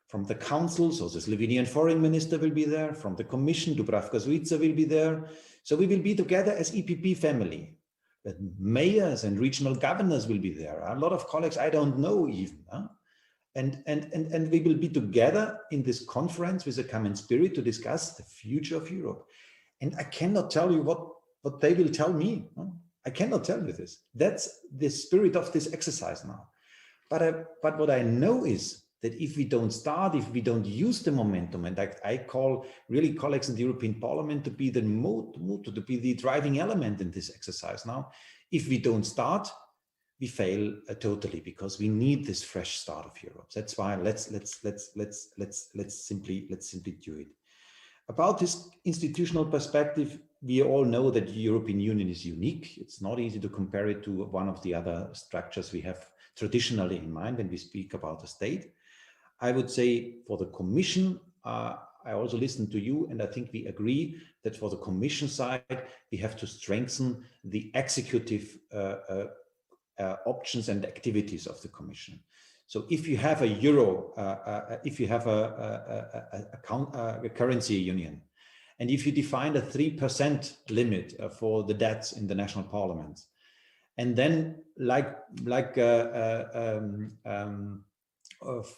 from the council. So the Slovenian foreign minister will be there, from the commission, Dubravka Šuica will be there. So we will be together as EPP family. But mayors and regional governors will be there. A lot of colleagues I don't know even. And we will be together in this conference with a common spirit to discuss the future of Europe. And I cannot tell you what they will tell me. I cannot tell you this. That's the spirit of this exercise now. But what I know is that if we don't start, if we don't use the momentum, and I call really colleagues in the European Parliament to be the motor, to be the driving element in this exercise now, if we don't start, we fail totally, because we need this fresh start of Europe. That's why let's simply do it. About this institutional perspective, we all know that the European Union is unique. It's not easy to compare it to one of the other structures we have traditionally in mind when we speak about the state. I would say for the Commission, I also listened to you, and I think we agree that for the Commission side, we have to strengthen the executive options and activities of the Commission. So if you have a euro, if you have a currency union, and if you define a 3% limit for the debts in the national parliaments, and then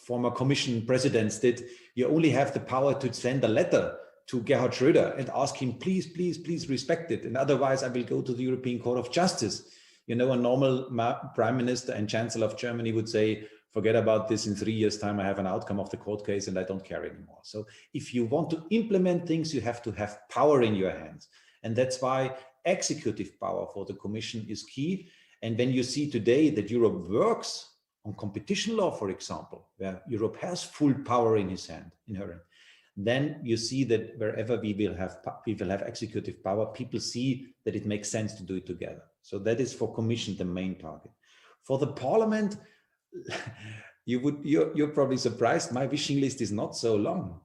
former Commission presidents did, you only have the power to send a letter to Gerhard Schröder and ask him, please, please, please respect it. And otherwise I will go to the European Court of Justice. You know, a normal prime minister and chancellor of Germany would say, forget about this, in 3 years' time, I have an outcome of the court case and I don't care anymore. So if you want to implement things, you have to have power in your hands. And that's why executive power for the Commission is key. And when you see today that Europe works on competition law, for example, where Europe has full power in his hand, in her hand, then you see that wherever we will have executive power, people see that it makes sense to do it together. So that is for Commission the main target. For the Parliament, you're probably surprised. My wishing list is not so long.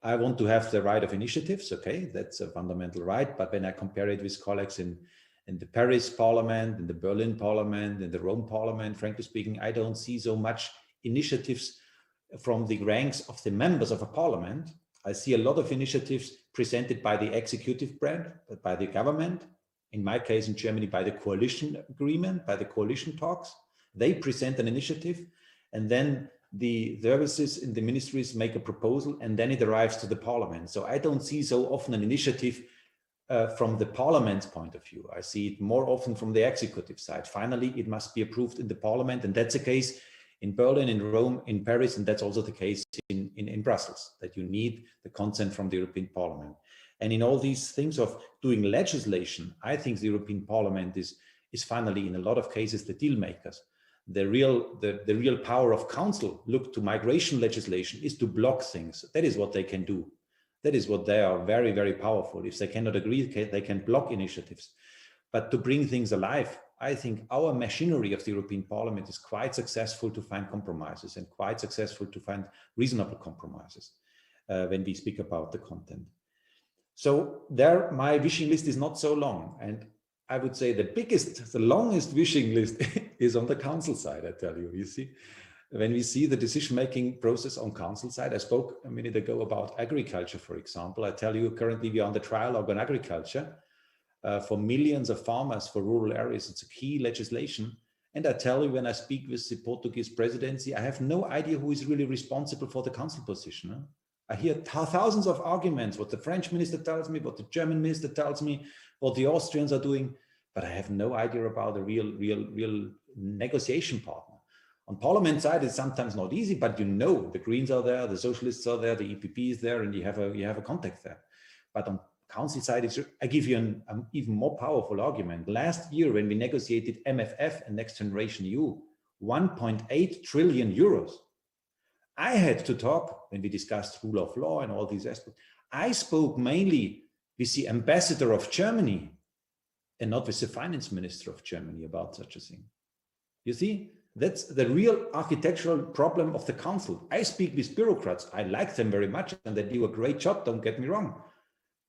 I want to have the right of initiatives. Okay, that's a fundamental right. But when I compare it with colleagues in the Paris Parliament, in the Berlin Parliament, in the Rome Parliament, frankly speaking, I don't see so much initiatives from the ranks of the members of a parliament. I see a lot of initiatives presented by the executive branch, by the government. In my case, in Germany, by the coalition agreement, by the coalition talks. They present an initiative, and then the services in the ministries make a proposal, and then it arrives to the parliament. So I don't see so often an initiative from the parliament's point of view. I see it more often from the executive side. Finally, it must be approved in the parliament, and that's the case in Berlin, in Rome, in Paris, and that's also the case in Brussels, that you need the consent from the European Parliament. And in all these things of doing legislation, I think the European Parliament is finally, in a lot of cases, the deal makers. The real power of Council, look to migration legislation, is to block things. That is what they can do. That is what they are very, very powerful. If they cannot agree, they can block initiatives. But to bring things alive, I think our machinery of the European Parliament is quite successful to find compromises, and quite successful to find reasonable compromises when we speak about the content. So there, my wishing list is not so long. And I would say the longest wishing list is on the Council side, I tell you. You see, when we see the decision-making process on Council side, I spoke a minute ago about agriculture, for example. I tell you, currently we are on the trialogue on agriculture. For millions of farmers, for rural areas, it's a key legislation. And I tell you, when I speak with the Portuguese presidency, I have no idea who is really responsible for the Council position. Huh? I hear thousands of arguments, what the French minister tells me, what the German minister tells me, what the Austrians are doing, but I have no idea about a real negotiation partner. On Parliament side, it's sometimes not easy, but you know, the Greens are there, the Socialists are there, the EPP is there, and you have a contact there. But on Council side, I give you an even more powerful argument. Last year, when we negotiated MFF and Next Generation EU, 1.8 trillion euros. I had to talk, when we discussed rule of law and all these aspects, I spoke mainly with the ambassador of Germany and not with the finance minister of Germany about such a thing. You see, that's the real architectural problem of the Council. I speak with bureaucrats. I like them very much and they do a great job, don't get me wrong.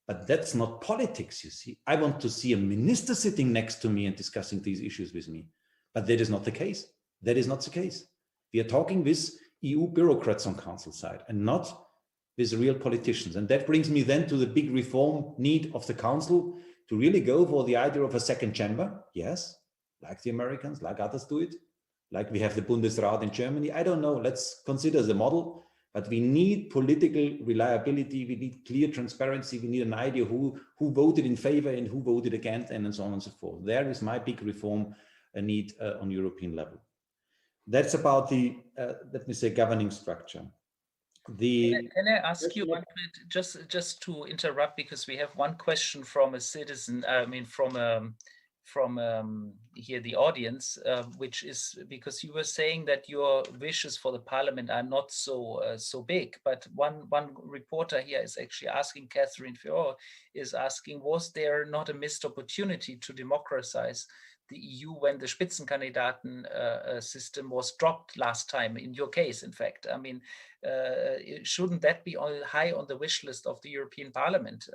But that's not politics, you see. I want to see a minister sitting next to me and discussing these issues with me. But that is not the case. That is not the case. We are talking with EU bureaucrats on Council side and not with real politicians. And that brings me then to the big reform need of the Council to really go for the idea of a second chamber. Yes, like the Americans, like others do it, like we have the Bundesrat in Germany. I don't know, let's consider the model, but we need political reliability, we need clear transparency, we need an idea who voted in favor and who voted against, and so on and so forth. There is my big reform need on European level. That's about the, let me say, governing structure. Can I ask you, Manfred, just to interrupt, because we have one question from a citizen, I mean, from here, the audience, which is because you were saying that your wishes for the parliament are not so big, but one reporter here is actually asking, Catherine Fior is asking, was there not a missed opportunity to democratize the EU when the Spitzenkandidaten system was dropped last time, in your case, in fact? I mean, shouldn't that be high on the wish list of the European Parliament,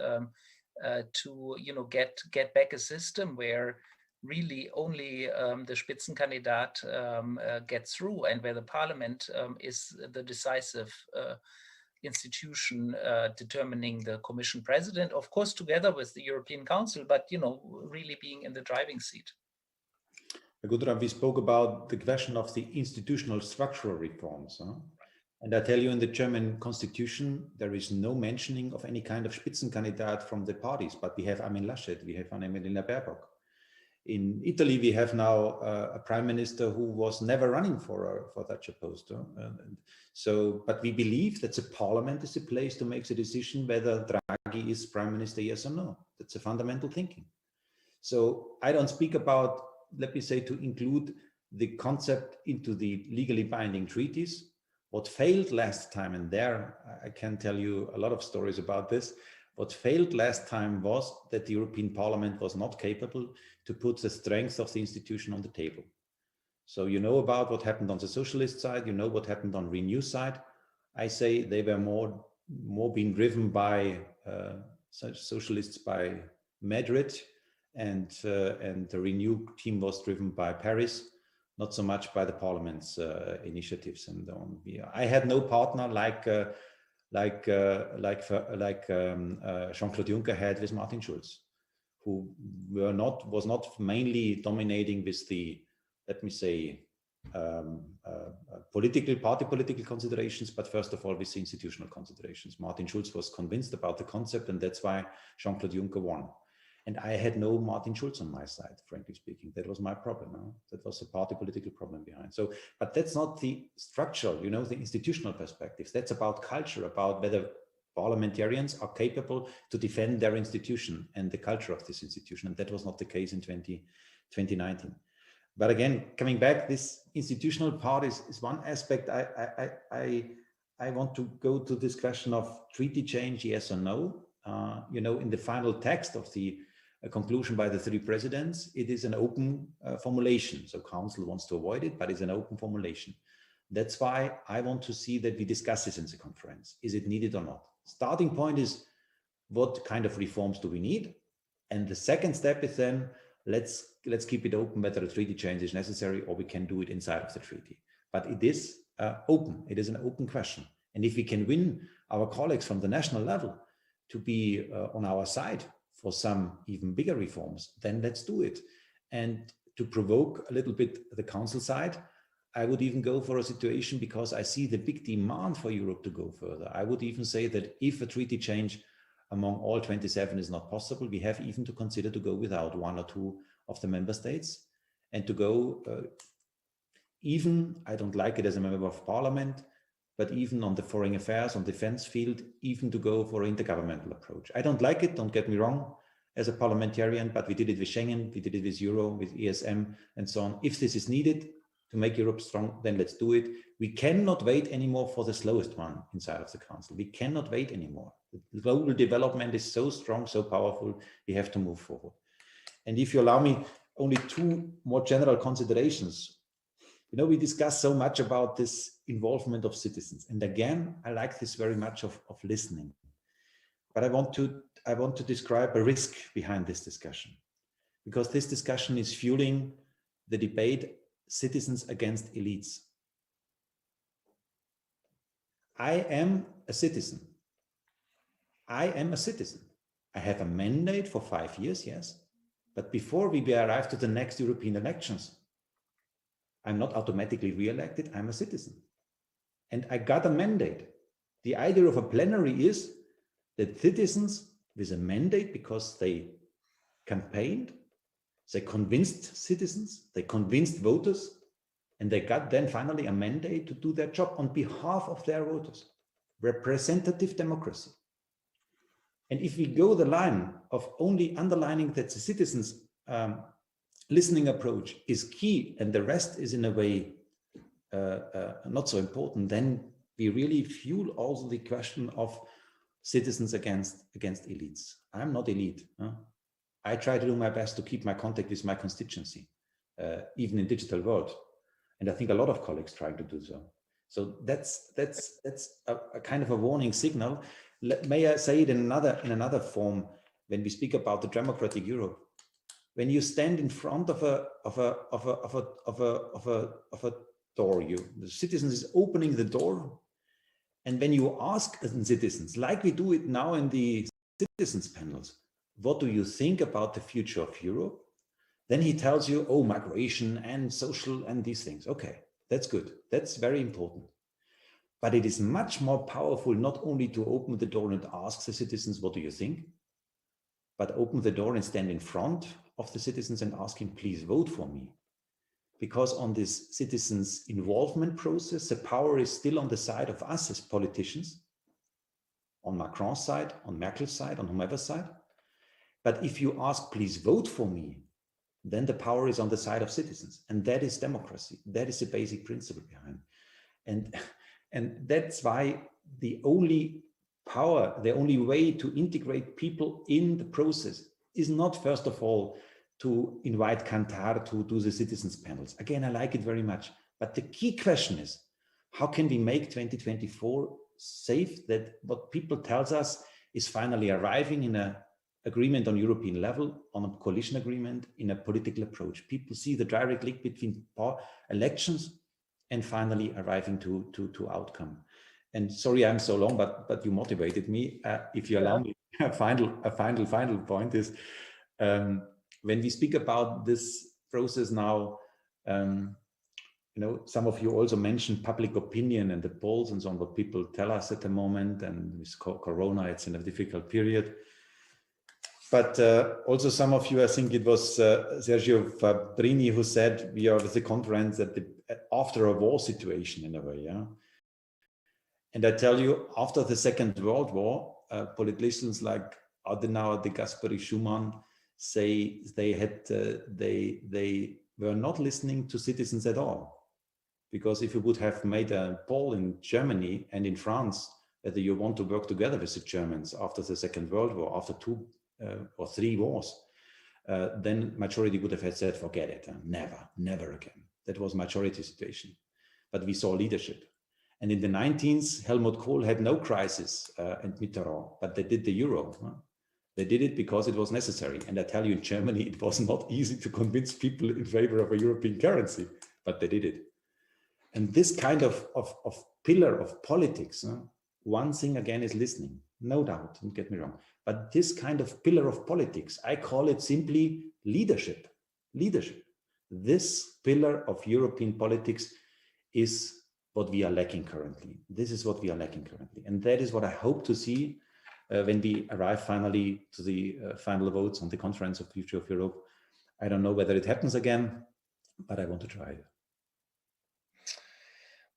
to get back a system where really only the Spitzenkandidat gets through, and where the Parliament is the decisive institution determining the Commission President, of course, together with the European Council, but really being in the driving seat. Gudrun, we spoke about the question of the institutional structural reforms. And I tell you, in the German constitution, there is no mentioning of any kind of Spitzenkandidat from the parties, but we have Armin Laschet, we have Annalena Baerbock. In Italy, we have now a prime minister who was never running for such a post. But we believe that the parliament is the place to make the decision whether Draghi is prime minister, yes or no. That's a fundamental thinking. So I don't speak about, let me say, to include the concept into the legally binding treaties. What failed last time, and there I can tell you a lot of stories about this, what failed last time was that the European Parliament was not capable to put the strength of the institution on the table. So you know about what happened on the socialist side, you know what happened on Renew side. I say they were more being driven by socialists by Madrid, and the Renew team was driven by Paris, not so much by the Parliament's initiatives and on. I had no partner like Jean-Claude Juncker had with Martin Schulz, who was not mainly dominating with the, let me say, political considerations, but first of all with the institutional considerations. Martin Schulz was convinced about the concept, and that's why Jean-Claude Juncker won. And I had no Martin Schulz on my side, frankly speaking. That was my problem. That was a party political problem behind. So, but that's not the structural, the institutional perspectives. That's about culture, about whether parliamentarians are capable to defend their institution and the culture of this institution. And that was not the case in 2019. But again, coming back, this institutional part is one aspect. I want to go to this question of treaty change, yes or no. In the final text of the conclusion by the three presidents, it is an open formulation. So Council wants to avoid it, but it's an open formulation. That's why I want to see that we discuss this in the conference. Is it needed or not? Starting point is, what kind of reforms do we need? And the second step is then, let's keep it open whether a treaty change is necessary or we can do it inside of the treaty. But it is open. It is an open question. And if we can win our colleagues from the national level to be on our side for some even bigger reforms, then let's do it. And to provoke a little bit the Council side, I would even go for a situation, because I see the big demand for Europe to go further. I would even say that if a treaty change among all 27 is not possible, we have even to consider to go without one or two of the member states, and to go even, I don't like it as a member of parliament, but even on the foreign affairs, on defense field, even to go for an intergovernmental approach. I don't like it, don't get me wrong, as a parliamentarian, but we did it with Schengen, we did it with Euro, with ESM, and so on. If this is needed to make Europe strong, then let's do it. We cannot wait anymore for the slowest one inside of the Council. We cannot wait anymore. The global development is so strong, so powerful, we have to move forward. And if you allow me, only two more general considerations. We discuss so much about this involvement of citizens. And again, I like this very much of listening. But I want to describe a risk behind this discussion, because this discussion is fueling the debate, citizens against elites. I am a citizen. I am a citizen. I have a mandate for 5 years, yes. But before we arrive to the next European elections, I'm not automatically re-elected, I'm a citizen. And I got a mandate. The idea of a plenary is that citizens with a mandate, because they campaigned, they convinced citizens, they convinced voters, and they got then finally a mandate to do their job on behalf of their voters. Representative democracy. And if we go the line of only underlining that the citizens' listening approach is key and the rest is in a way not so important, then we really fuel also the question of citizens against elites. I'm not elite. Huh? I try to do my best to keep my contact with my constituency, even in digital world. And I think a lot of colleagues try to do so. So that's a kind of a warning signal. May I say it in another form when we speak about the democratic Europe? When you stand in front of a door, the citizens is opening the door, and when you ask citizens, like we do it now in the citizens panels, what do you think about the future of Europe? Then he tells you, oh, migration and social and these things. Okay, that's good. That's very important. But it is much more powerful not only to open the door and ask the citizens, what do you think? But open the door and stand in front of the citizens and ask him, please vote for me. Because on this citizens' involvement process, the power is still on the side of us as politicians, on Macron's side, on Merkel's side, on whomever's side. But if you ask, please vote for me, then the power is on the side of citizens. And that is democracy. That is the basic principle behind. And that's why the only power, the only way to integrate people in the process is not, first of all, to invite Kantar to do the citizens panels. Again, I like it very much. But the key question is, how can we make 2024 safe that what people tells us is finally arriving in an agreement on European level, on a coalition agreement, in a political approach. People see the direct link between elections and finally arriving to outcome. And sorry, I'm so long, but you motivated me. If you allow me, a final point is, when we speak about this process now, you know, some of you also mentioned public opinion and the polls and so on, what people tell us at the moment, and with Corona, it's in a difficult period. But also some of you, I think it was Sergio Fabbrini who said we are with the conference after a war situation in a way, yeah. And I tell you, after the Second World War, politicians like Adenauer, de Gasperi, Schumann say they were not listening to citizens at all. Because if you would have made a poll in Germany and in France whether you want to work together with the Germans after the Second World War, after 2 or 3 wars, then majority would have said, forget it, never again. That was majority situation. But we saw leadership. And in the 19th, Helmut Kohl had no crisis and Mitterrand, but they did the euro. Huh? They did it because it was necessary. And I tell you, in Germany, it was not easy to convince people in favor of a European currency, but they did it. And this kind of pillar of politics, one thing again is listening, no doubt, don't get me wrong. But this kind of pillar of politics, I call it simply leadership. Leadership. This pillar of European politics is what we are lacking currently. This is what we are lacking currently. And that is what I hope to see when we arrive finally to the final votes on the Conference of Future of Europe. I don't know whether it happens again, but I want to try it.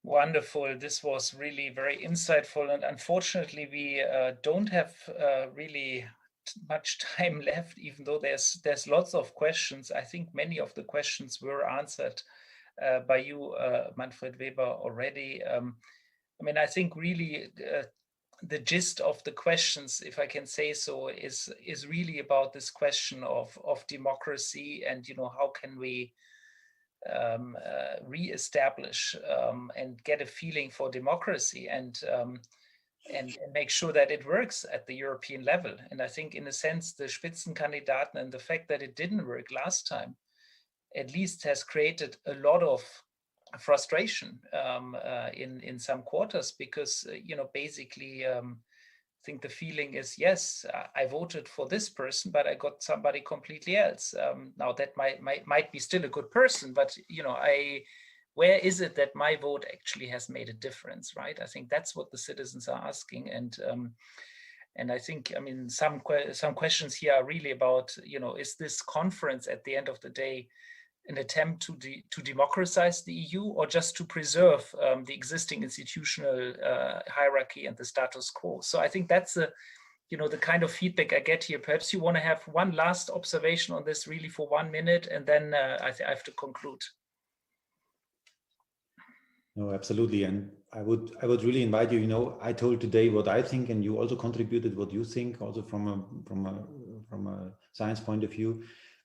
Wonderful. This was really very insightful. And unfortunately, we don't have really much time left, even though there's lots of questions. I think many of the questions were answered by you, Manfred Weber, already. I mean, I think really the gist of the questions, if I can say so, is really about this question of democracy and, you know, how can we re-establish and get a feeling for democracy and make sure that it works at the European level. And I think, in a sense, the Spitzenkandidaten and the fact that it didn't work last time at least has created a lot of frustration in some quarters, because you know, basically I think the feeling is, yes, I voted for this person, but I got somebody completely else. Now that might be still a good person, but you know, where is it that my vote actually has made a difference, right? I think that's what the citizens are asking. And I think, I mean, some questions here are really about, you know, is this conference at the end of the day an attempt to democratize the EU, or just to preserve the existing institutional hierarchy and the status quo? So I think that's you know, the kind of feedback I get here. Perhaps you want to have one last observation on this, really, for 1 minute, and then I have to conclude. No, absolutely. And I would really invite you, you know, I told today what I think, and you also contributed what you think, also from a science point of view.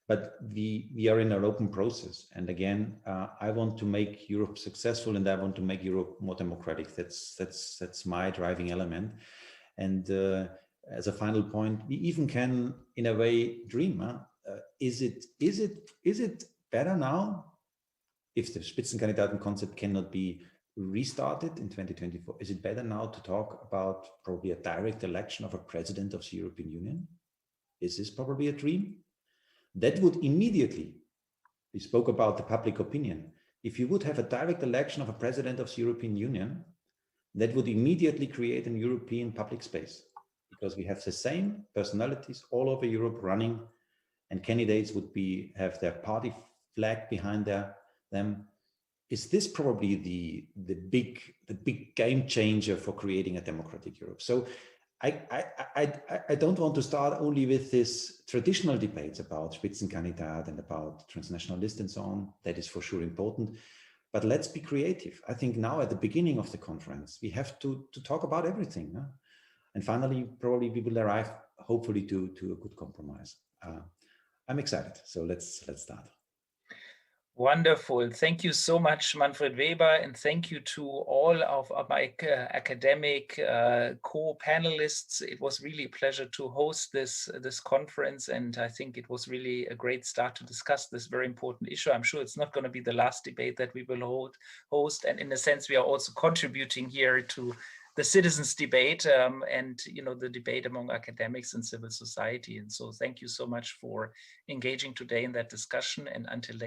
But we are in an open process. And again, I want to make Europe successful, and I want to make Europe more democratic. That's my driving element. And as a final point, we even can, in a way, dream. Is it better now, if the Spitzenkandidaten concept cannot be restarted in 2024, is it better now to talk about probably a direct election of a president of the European Union? Is this probably a dream? That would immediately, we spoke about the public opinion. If you would have a direct election of a president of the European Union, that would immediately create a European public space, because we have the same personalities all over Europe running, and candidates would have their party flag behind them. Is this probably the big game changer for creating a democratic Europe? So I don't want to start only with this traditional debates about Spitzenkandidat and about transnational list and so on. That is for sure important, but let's be creative. I think now at the beginning of the conference, we have to talk about everything. Huh? And finally, probably we will arrive, hopefully, to a good compromise. I'm excited. So let's start. Wonderful. Thank you so much, Manfred Weber, and thank you to all of my academic co-panelists. It was really a pleasure to host this conference, and I think it was really a great start to discuss this very important issue. I'm sure it's not going to be the last debate that we will host, and in a sense, we are also contributing here to the citizens' debate and, you know, the debate among academics and civil society. And so thank you so much for engaging today in that discussion, and until next